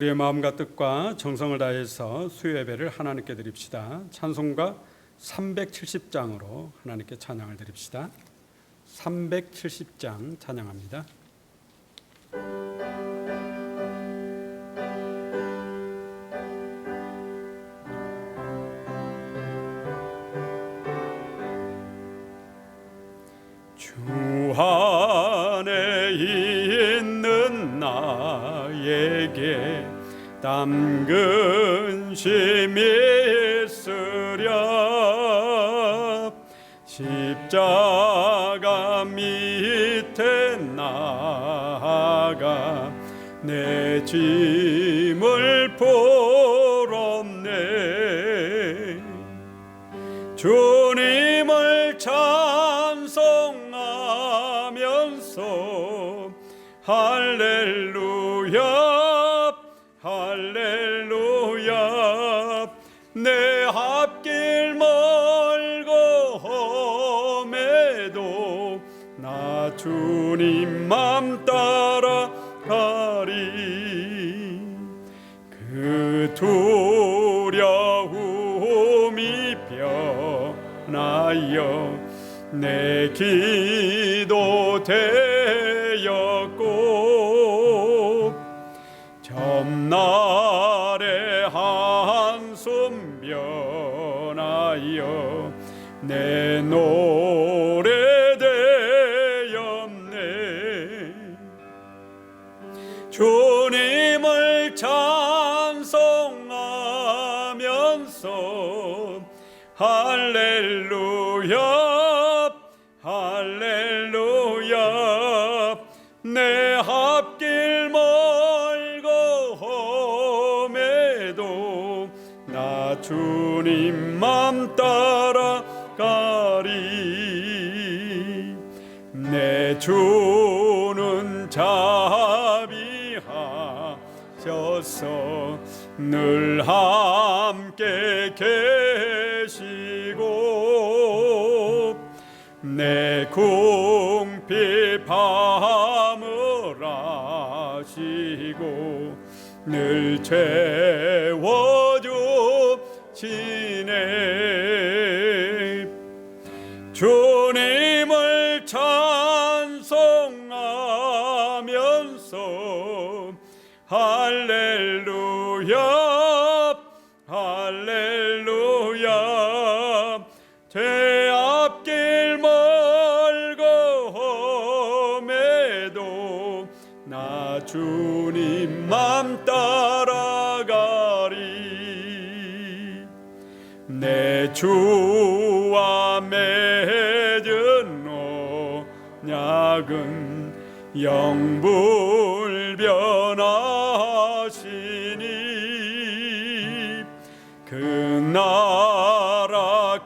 우리의 마음과 뜻과 정성을 다해서 수요 예배를 하나님께 드립시다. 찬송가 370장으로 하나님께 찬양을 드립시다. 370장 찬양합니다. 주 안에 있는 나에게 땀 근심이 있으랴 십자가 밑에 나아가 내 짐을 풀었네. 주님을 찬송하면서 할렐루야 할렐루야 내 앞길 멀고 험해도 나 주님 맘 따라가리. 그 두려움이 변하여 내 기도 되었고 점날의 한숨 변하여 내 노래 되었네. 주님을 찬송하면서 할렐루야 할렐루야 내 앞길 멀고 험해도 나 주님 맘 따라가리. 내 주는 자비하셔서 늘 함께 계시고 내 궁핍함을 아시고 늘 채워주시네. 주님을 찬송하면서 할렐루야 할렐루야 제 앞길 멀고 험해도 나 주님 맘 따라가리. 내 주와 맺은 언약은 영불변하시니 그 나라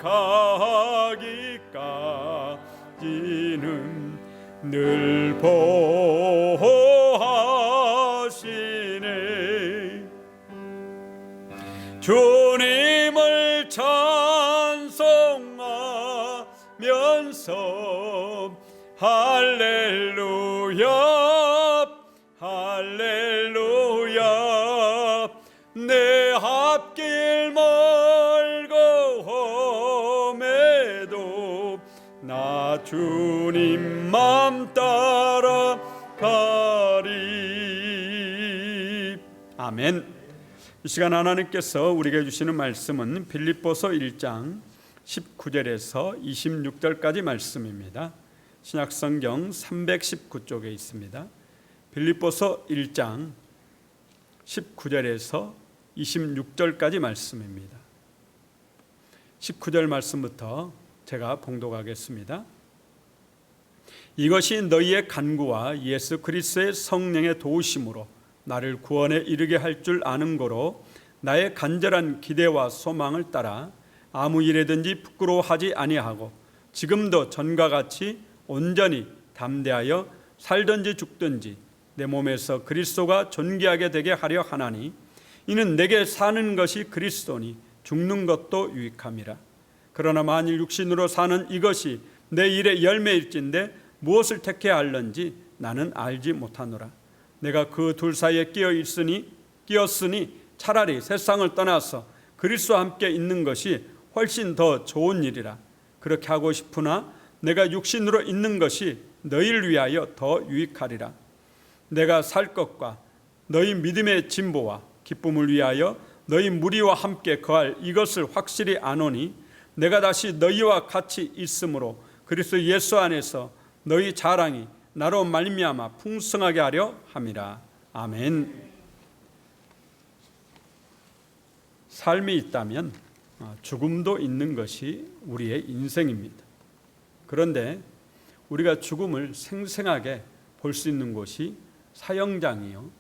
가기까지는 늘 보호하시네. 주님을 찬송하면서 할렐루야 할렐루야 내 앞길 멀고 험해도 나 주님 맘 따라가리. 아멘. 이 시간 하나님께서 우리에게 주시는 말씀은 빌립보서 1장 19절에서 26절까지 말씀입니다. 신약성경 319쪽에 있습니다. 빌립보서 1장 19절에서 26절까지 말씀입니다. 19절 말씀부터 제가 봉독하겠습니다. 이것이 너희의 간구와 예수 그리스도의 성령의 도우심으로 나를 구원에 이르게 할 줄 아는 거로 나의 간절한 기대와 소망을 따라 아무 일에든지 부끄러워하지 아니하고 지금도 전과 같이 온전히 담대하여 살든지 죽든지 내 몸에서 그리스도가 존귀하게 되게 하려 하나니 이는 내게 사는 것이 그리스도니 죽는 것도 유익함이라. 그러나 만일 육신으로 사는 이것이 내 일의 열매일진데 무엇을 택해야 할는지 나는 알지 못하노라. 내가 그 둘 사이에 끼어 있으니 끼었으니 차라리 세상을 떠나서 그리스도와 함께 있는 것이 훨씬 더 좋은 일이라. 그렇게 하고 싶으나 내가 육신으로 있는 것이 너희를 위하여 더 유익하리라. 내가 살 것과 너희 믿음의 진보와 기쁨을 위하여 너희 무리와 함께 거할 이것을 확실히 아노니 내가 다시 너희와 같이 있으므로 그리스도 예수 안에서 너희 자랑이 나로 말미암아 풍성하게 하려 함이라. 아멘. 삶이 있다면 죽음도 있는 것이 우리의 인생입니다. 그런데 우리가 죽음을 생생하게 볼 수 있는 곳이 사형장이요,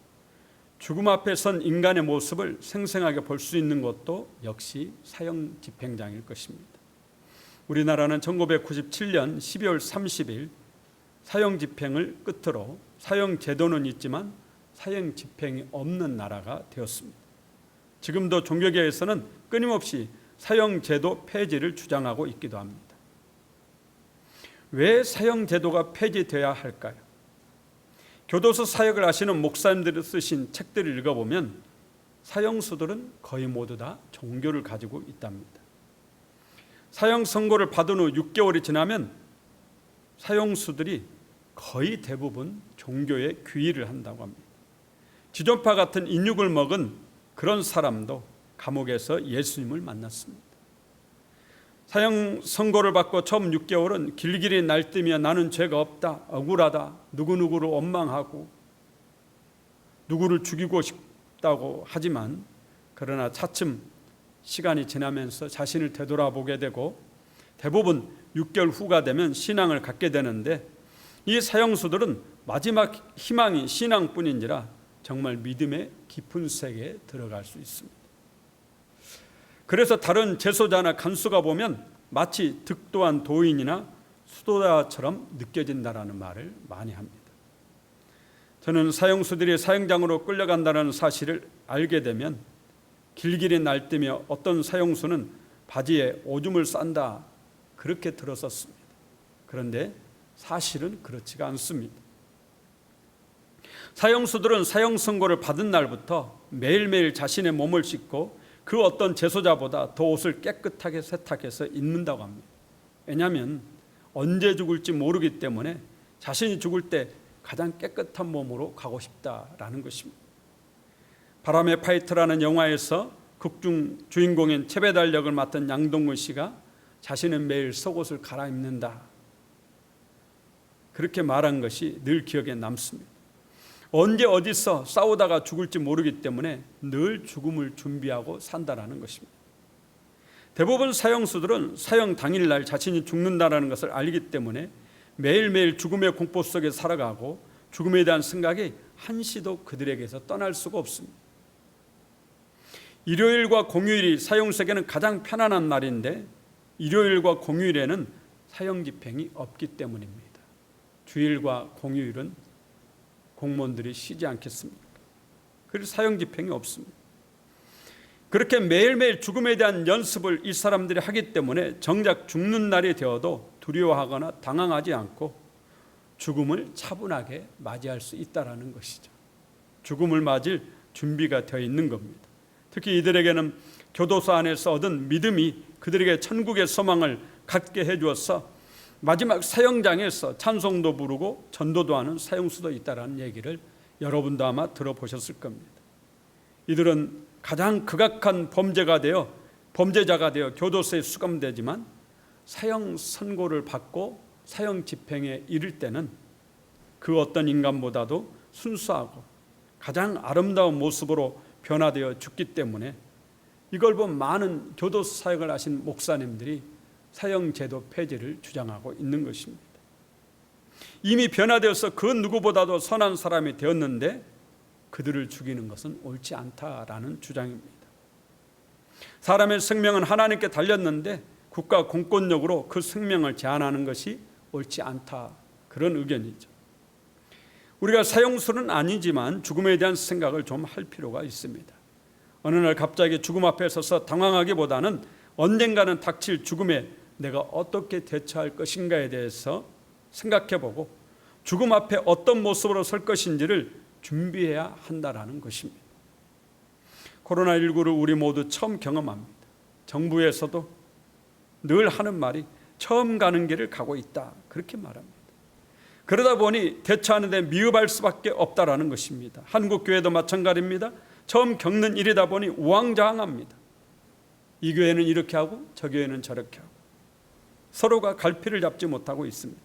죽음 앞에 선 인간의 모습을 생생하게 볼 수 있는 것도 역시 사형 집행장일 것입니다. 우리나라는 1997년 12월 30일 사형 집행을 끝으로 사형 제도는 있지만 사형 집행이 없는 나라가 되었습니다. 지금도 종교계에서는 끊임없이 사형 제도 폐지를 주장하고 있기도 합니다. 왜 사형 제도가 폐지되어야 할까요? 교도소 사역을 하시는 목사님들이 쓰신 책들을 읽어보면 사형수들은 거의 모두 다 종교를 가지고 있답니다. 사형 선고를 받은 후 6개월이 지나면 사형수들이 거의 대부분 종교에 귀의를 한다고 합니다. 지존파 같은 인육을 먹은 그런 사람도 감옥에서 예수님을 만났습니다. 사형 선고를 받고 처음 6개월은 길길이 날뛰며 나는 죄가 없다, 억울하다, 누구누구를 원망하고 누구를 죽이고 싶다고 하지만 그러나 차츰 시간이 지나면서 자신을 되돌아보게 되고 대부분 6개월 후가 되면 신앙을 갖게 되는데 이 사형수들은 마지막 희망이 신앙뿐인지라 정말 믿음의 깊은 세계에 들어갈 수 있습니다. 그래서 다른 재소자나 간수가 보면 마치 득도한 도인이나 수도자처럼 느껴진다라는 말을 많이 합니다. 저는 사형수들이 사형장으로 끌려간다는 사실을 알게 되면 길길이 날뛰며 어떤 사형수는 바지에 오줌을 싼다 그렇게 들었었습니다. 그런데 사실은 그렇지가 않습니다. 사형수들은 사형 선고를 받은 날부터 매일매일 자신의 몸을 씻고 그 어떤 재소자보다 더 옷을 깨끗하게 세탁해서 입는다고 합니다. 왜냐하면 언제 죽을지 모르기 때문에 자신이 죽을 때 가장 깨끗한 몸으로 가고 싶다라는 것입니다. 바람의 파이터라는 영화에서 극중 주인공인 채배달 역을 맡은 양동근 씨가 자신은 매일 속옷을 갈아입는다 그렇게 말한 것이 늘 기억에 남습니다. 언제 어디서 싸우다가 죽을지 모르기 때문에 늘 죽음을 준비하고 산다라는 것입니다. 대부분 사형수들은 사형 당일날 자신이 죽는다라는 것을 알기 때문에 매일매일 죽음의 공포 속에 살아가고 죽음에 대한 생각이 한시도 그들에게서 떠날 수가 없습니다. 일요일과 공휴일이 사형수에게는 가장 편안한 날인데 일요일과 공휴일에는 사형 집행이 없기 때문입니다. 주일과 공휴일은 공무원들이 쉬지 않겠습니까? 그래서 사형 집행이 없습니다. 그렇게 매일매일 죽음에 대한 연습을 이 사람들이 하기 때문에 정작 죽는 날이 되어도 두려워하거나 당황하지 않고 죽음을 차분하게 맞이할 수 있다는 것이죠. 죽음을 맞을 준비가 되어 있는 겁니다. 특히 이들에게는 교도소 안에서 얻은 믿음이 그들에게 천국의 소망을 갖게 해주어서 마지막 사형장에서 찬송도 부르고 전도도 하는 사형수도 있다는 얘기를 여러분도 아마 들어보셨을 겁니다. 이들은 가장 극악한 범죄자가 되어 교도소에 수감되지만 사형 선고를 받고 사형 집행에 이를 때는 그 어떤 인간보다도 순수하고 가장 아름다운 모습으로 변화되어 죽기 때문에 이걸 본 많은 교도소 사역을 하신 목사님들이 사형제도 폐지를 주장하고 있는 것입니다. 이미 변화되어서 그 누구보다도 선한 사람이 되었는데 그들을 죽이는 것은 옳지 않다라는 주장입니다. 사람의 생명은 하나님께 달렸는데 국가 공권력으로 그 생명을 제한하는 것이 옳지 않다, 그런 의견이죠. 우리가 사형수는 아니지만 죽음에 대한 생각을 좀 할 필요가 있습니다. 어느 날 갑자기 죽음 앞에 서서 당황하기보다는 언젠가는 닥칠 죽음에 내가 어떻게 대처할 것인가에 대해서 생각해보고 죽음 앞에 어떤 모습으로 설 것인지를 준비해야 한다라는 것입니다. 코로나19를 우리 모두 처음 경험합니다. 정부에서도 늘 하는 말이 처음 가는 길을 가고 있다, 그렇게 말합니다. 그러다 보니 대처하는 데 미흡할 수밖에 없다라는 것입니다. 한국 교회도 마찬가지입니다. 처음 겪는 일이다 보니 우왕좌왕합니다. 이 교회는 이렇게 하고 저 교회는 저렇게 하고 서로가 갈피를 잡지 못하고 있습니다.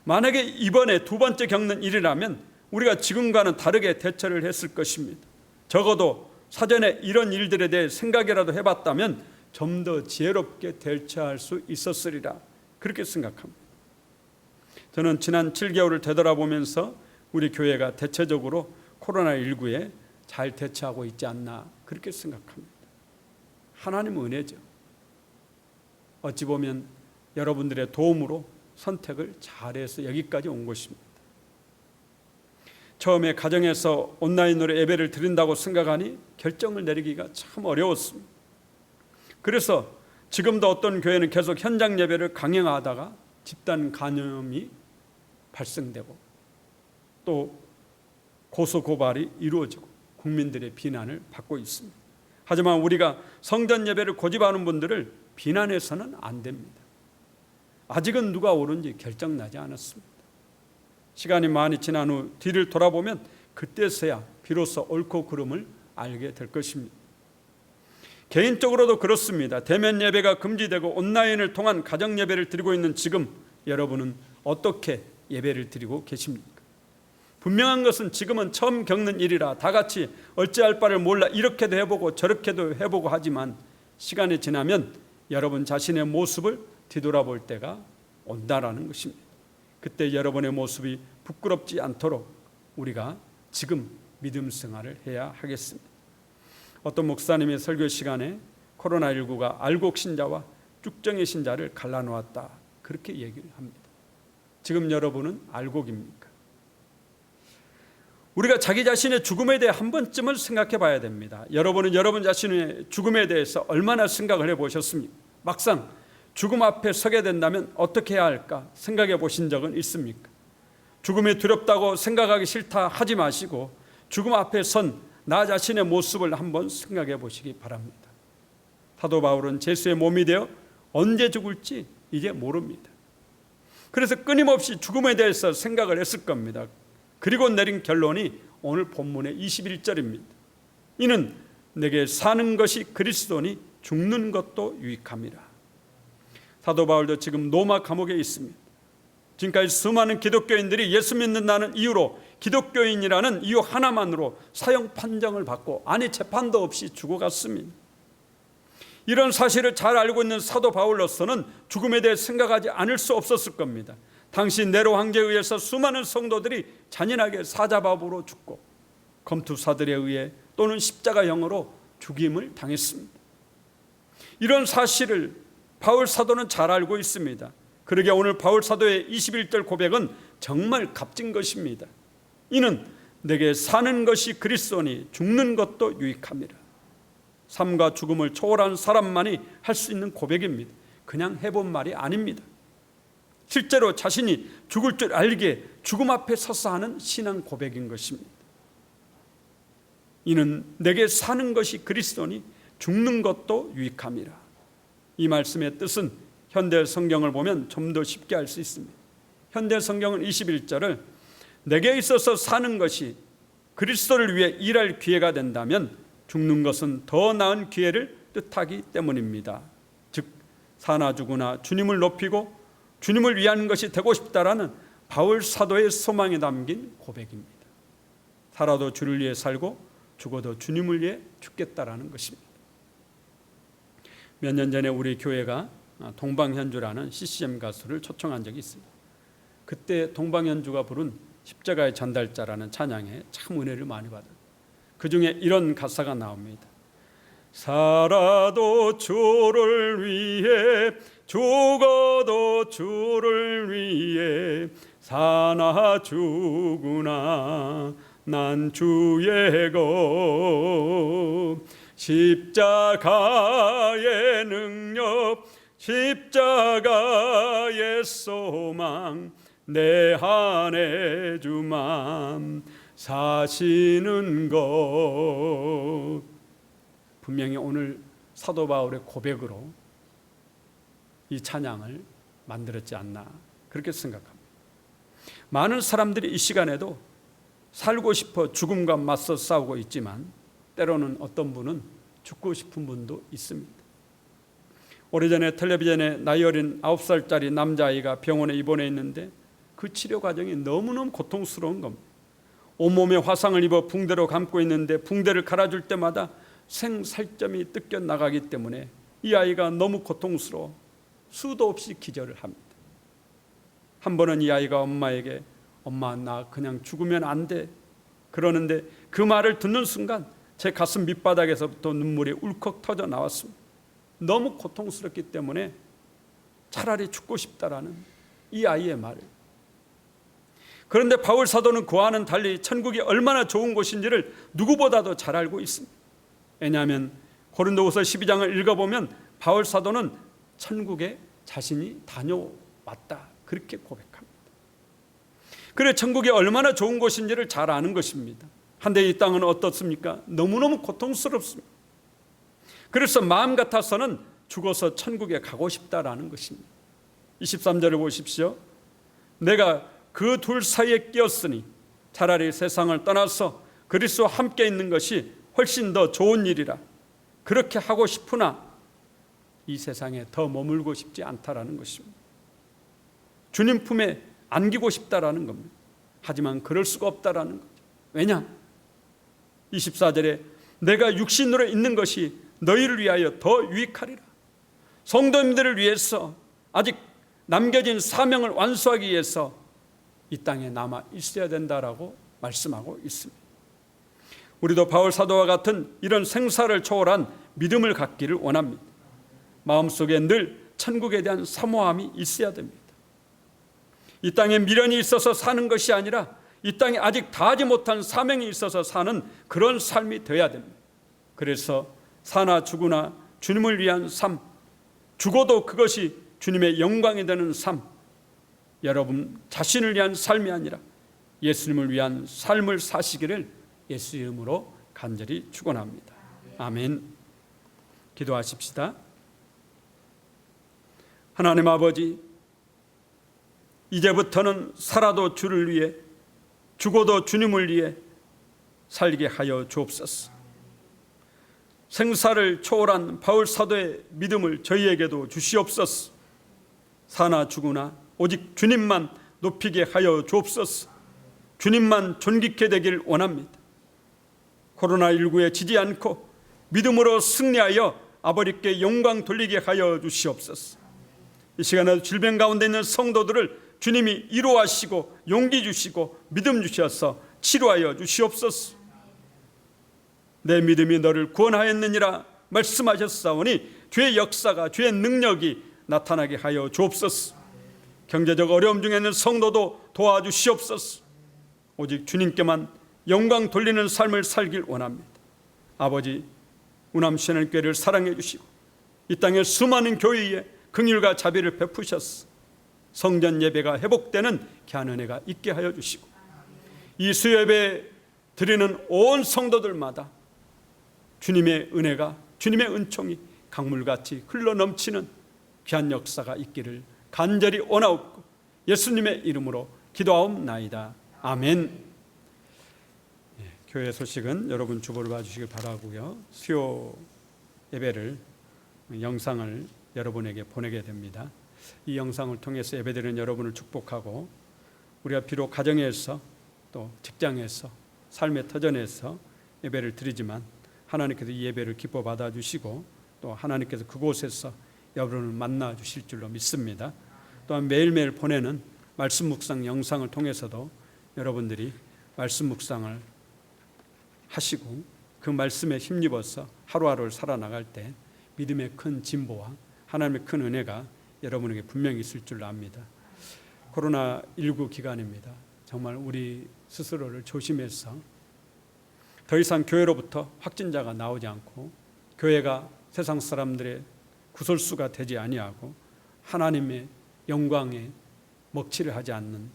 만약에 이번에 두 번째 겪는 일이라면 우리가 지금과는 다르게 대처를 했을 것입니다. 적어도 사전에 이런 일들에 대해 생각이라도 해봤다면 좀 더 지혜롭게 대처할 수 있었으리라, 그렇게 생각합니다. 저는 지난 7개월을 되돌아보면서 우리 교회가 대체적으로 코로나19에 잘 대처하고 있지 않나, 그렇게 생각합니다. 하나님의 은혜죠. 어찌 보면 여러분들의 도움으로 선택을 잘해서 여기까지 온 것입니다. 처음에 가정에서 온라인으로 예배를 드린다고 생각하니 결정을 내리기가 참 어려웠습니다. 그래서 지금도 어떤 교회는 계속 현장 예배를 강행하다가 집단 감염이 발생되고 또 고소 고발이 이루어지고 국민들의 비난을 받고 있습니다. 하지만 우리가 성전 예배를 고집하는 분들을 비난해서는 안 됩니다. 아직은 누가 옳은지 결정나지 않았습니다. 시간이 많이 지난 후 뒤를 돌아보면 그때서야 비로소 옳고 그름을 알게 될 것입니다. 개인적으로도 그렇습니다. 대면 예배가 금지되고 온라인을 통한 가정 예배를 드리고 있는 지금 여러분은 어떻게 예배를 드리고 계십니까? 분명한 것은 지금은 처음 겪는 일이라 다 같이 어찌할 바를 몰라 이렇게도 해보고 저렇게도 해보고 하지만 시간이 지나면 여러분 자신의 모습을 뒤돌아볼 때가 온다라는 것입니다. 그때 여러분의 모습이 부끄럽지 않도록 우리가 지금 믿음 생활을 해야 하겠습니다. 어떤 목사님이 설교 시간에 코로나19가 알곡 신자와 쭉정이 신자를 갈라놓았다, 그렇게 얘기를 합니다. 지금 여러분은 알곡입니까? 우리가 자기 자신의 죽음에 대해 한 번쯤은 생각해 봐야 됩니다. 여러분은 여러분 자신의 죽음에 대해서 얼마나 생각을 해보셨습니까? 막상 죽음 앞에 서게 된다면 어떻게 해야 할까 생각해 보신 적은 있습니까? 죽음이 두렵다고 생각하기 싫다 하지 마시고 죽음 앞에 선 나 자신의 모습을 한번 생각해 보시기 바랍니다. 사도 바울은 예수의 몸이 되어 언제 죽을지 이제 모릅니다. 그래서 끊임없이 죽음에 대해서 생각을 했을 겁니다. 그리고 내린 결론이 오늘 본문의 21절입니다. 이는 내게 사는 것이 그리스도니 죽는 것도 유익함이라. 사도 바울도 지금 로마 감옥에 있습니다. 지금까지 수많은 기독교인들이 예수 믿는다는 이유로 기독교인이라는 이유 하나만으로 사형 판정을 받고 아니 재판도 없이 죽어갔습니다. 이런 사실을 잘 알고 있는 사도 바울로서는 죽음에 대해 생각하지 않을 수 없었을 겁니다. 당시 네로 황제에 의해서 수많은 성도들이 잔인하게 사자밥으로 죽고 검투사들에 의해 또는 십자가형으로 죽임을 당했습니다. 이런 사실을 바울 사도는 잘 알고 있습니다. 그러게 오늘 바울 사도의 21절 고백은 정말 값진 것입니다. 이는 내게 사는 것이 그리스도니 죽는 것도 유익함이라. 삶과 죽음을 초월한 사람만이 할 수 있는 고백입니다. 그냥 해본 말이 아닙니다. 실제로 자신이 죽을 줄 알기에 죽음 앞에 서서 하는 신앙 고백인 것입니다. 이는 내게 사는 것이 그리스도니 죽는 것도 유익함이라. 이 말씀의 뜻은 현대 성경을 보면 좀 더 쉽게 알 수 있습니다. 현대 성경은 21절을 내게 있어서 사는 것이 그리스도를 위해 일할 기회가 된다면 죽는 것은 더 나은 기회를 뜻하기 때문입니다. 즉 사나 죽으나 주님을 높이고 주님을 위한 것이 되고 싶다라는 바울 사도의 소망이 담긴 고백입니다. 살아도 주를 위해 살고 죽어도 주님을 위해 죽겠다라는 것입니다. 몇 년 전에 우리 교회가 동방현주라는 CCM 가수를 초청한 적이 있습니다. 그때 동방현주가 부른 십자가의 전달자라는 찬양에 참 은혜를 많이 받아요. 그 중에 이런 가사가 나옵니다. 살아도 주를 위해 죽어도 주를 위해 사나 죽으나 난 주의 것 십자가의 능력 십자가의 소망 내 안에 주만 사시는 것 분명히 오늘 사도 바울의 고백으로 이 찬양을 만들었지 않나 그렇게 생각합니다. 많은 사람들이 이 시간에도 살고 싶어 죽음과 맞서 싸우고 있지만 때로는 어떤 분은 죽고 싶은 분도 있습니다. 오래전에 텔레비전에 나이 어린 9살짜리 남자아이가 병원에 입원해 있는데 그 치료 과정이 너무너무 고통스러운 겁니다. 온몸에 화상을 입어 붕대로 감고 있는데 붕대를 갈아줄 때마다 생살점이 뜯겨 나가기 때문에 이 아이가 너무 고통스러워 수도 없이 기절을 합니다. 한 번은 이 아이가 엄마에게 엄마 나 그냥 죽으면 안 돼 그러는데 그 말을 듣는 순간 제 가슴 밑바닥에서부터 눈물이 울컥 터져 나왔습니다. 너무 고통스럽기 때문에 차라리 죽고 싶다라는 이 아이의 말을. 그런데 바울 사도는 그와는 달리 천국이 얼마나 좋은 곳인지를 누구보다도 잘 알고 있습니다. 왜냐하면 고린도후서 12장을 읽어보면 바울 사도는 천국에 자신이 다녀왔다 그렇게 고백합니다. 그래 천국이 얼마나 좋은 곳인지를 잘 아는 것입니다. 한데 이 땅은 어떻습니까? 너무너무 고통스럽습니다. 그래서 마음 같아서는 죽어서 천국에 가고 싶다라는 것입니다. 23절을 보십시오. 내가 그 둘 사이에 끼었으니 차라리 세상을 떠나서 그리스도와 함께 있는 것이 훨씬 더 좋은 일이라. 그렇게 하고 싶으나 이 세상에 더 머물고 싶지 않다라는 것입니다. 주님 품에 안기고 싶다라는 겁니다. 하지만 그럴 수가 없다라는 거죠. 왜냐? 24절에 내가 육신으로 있는 것이 너희를 위하여 더 유익하리라. 성도님들을 위해서 아직 남겨진 사명을 완수하기 위해서 이 땅에 남아 있어야 된다라고 말씀하고 있습니다. 우리도 바울 사도와 같은 이런 생사를 초월한 믿음을 갖기를 원합니다. 마음속에 늘 천국에 대한 사모함이 있어야 됩니다. 이 땅에 미련이 있어서 사는 것이 아니라 이 땅에 아직 다하지 못한 사명이 있어서 사는 그런 삶이 되어야 됩니다. 그래서 사나 죽으나 주님을 위한 삶, 죽어도 그것이 주님의 영광이 되는 삶, 여러분 자신을 위한 삶이 아니라 예수님을 위한 삶을 사시기를 예수 이름으로 간절히 축원합니다. 아멘. 기도하십시다. 하나님 아버지, 이제부터는 살아도 주를 위해 죽어도 주님을 위해 살게 하여 주옵소서. 생사를 초월한 바울 사도의 믿음을 저희에게도 주시옵소서. 사나 죽으나 오직 주님만 높이게 하여 주옵소서. 주님만 존귀케 되길 원합니다. 코로나19에 지지 않고 믿음으로 승리하여 아버지께 영광 돌리게 하여 주시옵소서. 이 시간에도 질병 가운데 있는 성도들을 주님이 위로하시고 용기 주시고 믿음 주셔서 치료하여 주시옵소서. 내 믿음이 너를 구원하였느니라 말씀하셨사오니 주의 역사가 주의 능력이 나타나게 하여 주옵소서. 경제적 어려움 중에 있는 성도도 도와주시옵소서. 오직 주님께만 영광 돌리는 삶을 살길 원합니다. 아버지, 우남시애널교회를 사랑해 주시고 이 땅의 수많은 교회에 긍휼과 자비를 베푸셨어 성전 예배가 회복되는 귀한 은혜가 있게 하여 주시고 이 수요예배 드리는 온 성도들마다 주님의 은혜가 주님의 은총이 강물같이 흘러넘치는 귀한 역사가 있기를 간절히 원하옵고 예수님의 이름으로 기도하옵나이다. 아멘. 교회 소식은 여러분 주보를 봐주시길 바라고요. 수요 예배를 영상을 여러분에게 보내게 됩니다. 이 영상을 통해서 예배드리는 여러분을 축복하고 우리가 비록 가정에서 또 직장에서 삶의 터전에서 예배를 드리지만 하나님께서 이 예배를 기뻐 받아주시고 또 하나님께서 그곳에서 여러분을 만나 주실 줄로 믿습니다. 또한 매일매일 보내는 말씀 묵상 영상을 통해서도 여러분들이 말씀 묵상을 하시고 그 말씀에 힘입어서 하루하루를 살아나갈 때 믿음의 큰 진보와 하나님의 큰 은혜가 여러분에게 분명히 있을 줄 압니다. 코로나19 기간입니다. 정말 우리 스스로를 조심해서 더 이상 교회로부터 확진자가 나오지 않고 교회가 세상 사람들의 구설수가 되지 아니하고 하나님의 영광에 먹칠을 하지 않는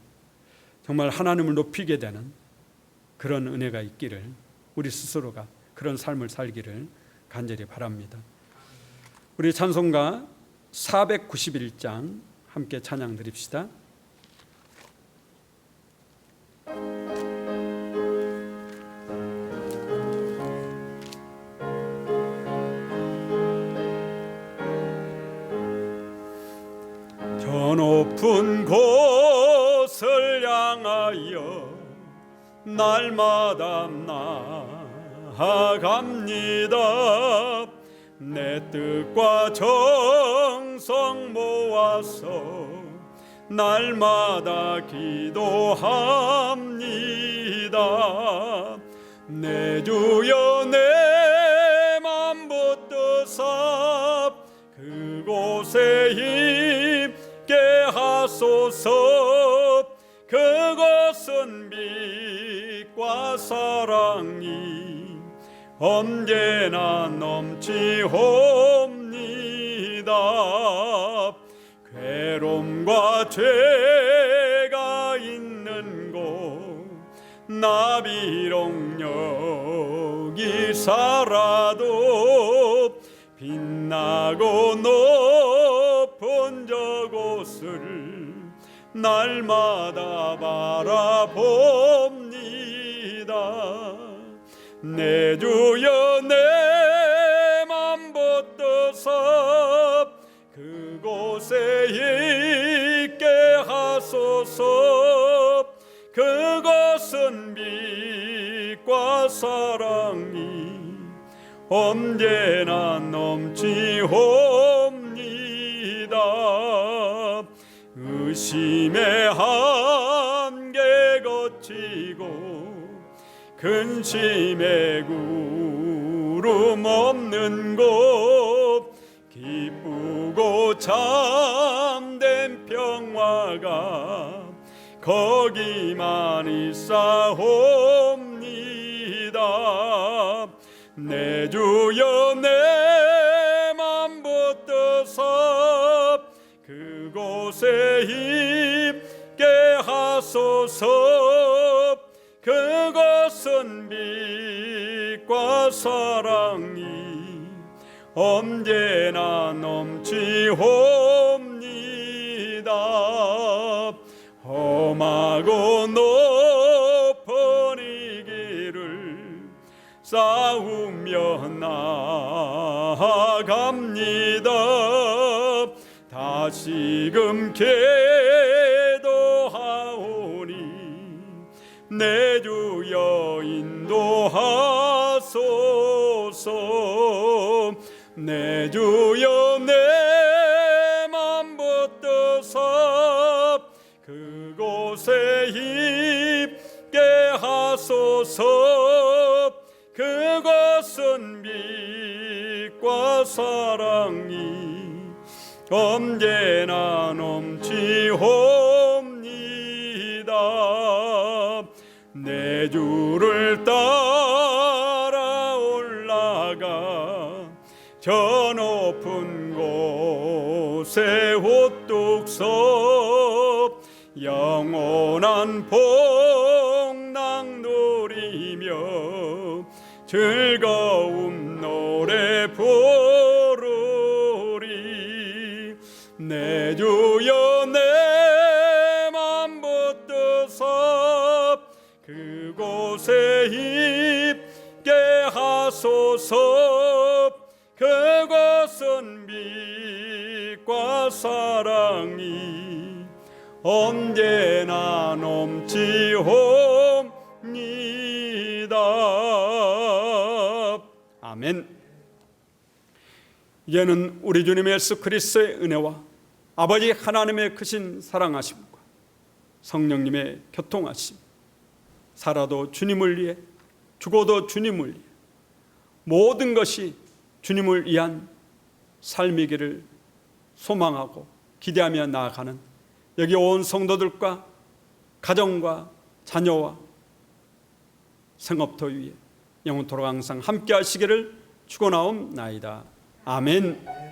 정말 하나님을 높이게 되는 그런 은혜가 있기를 우리 스스로가 그런 삶을 살기를 간절히 바랍니다. 우리 찬송가 491장 함께 찬양 드립시다. 저 높은 곳을 향하여 날마다 나아갑니다. 내 뜻과 정성 모아서 날마다 기도합니다. 내 주여 내 맘 붙드사 그곳에 있게 하소서. 그것은 빛과 사랑이 언제나 넘치옵니다. 괴로움과 죄가 있는 곳 나 비록 여기 살아도 빛나고 높은 저곳을 날마다 바라봅니다. 내 주여 내 맘 붙드사 그곳에 있게 하소서. 그것은 빛과 사랑이 언제나 넘치옵니다. 의심의 한계 거치고 근심의 구름 없는 곳 기쁘고 참된 평화가 거기만 있사옵니다. 내 주여 내 맘 붙드사 그곳에 있게 하소서. 그것은 빛과 사랑이 언제나 넘치옵니다. 험하고 높은 이 길을 싸우며 나아갑니다. 다시금 기도하오니 내 주여 인도하소서. 내 주여 내 맘 붙드사 그곳에 있게 하소서. 그것은 빛과 사랑이 언제나 넘치옵니다. 내 주를 따라 올라가 저 높은 곳에 우뚝 서 영원한 복락 누리며 즐거운 노래 부르리. 내 주여 내 맘 붙드사 그곳에 있게 하소서. 그것은 빛과 사랑이 언제나 넘치옵니다. 아멘. 이제는 우리 주님 예수 그리스도의 은혜와 아버지 하나님의 크신 사랑하심과 성령님의 교통하심, 살아도 주님을 위해 죽어도 주님을 위해 모든 것이 주님을 위한 삶이기를 소망하고 기대하며 나아가는 여기 온 성도들과 가정과 자녀와 생업터 위에 영원토록 항상 함께 하시기를 축원하옵나이다. 아멘.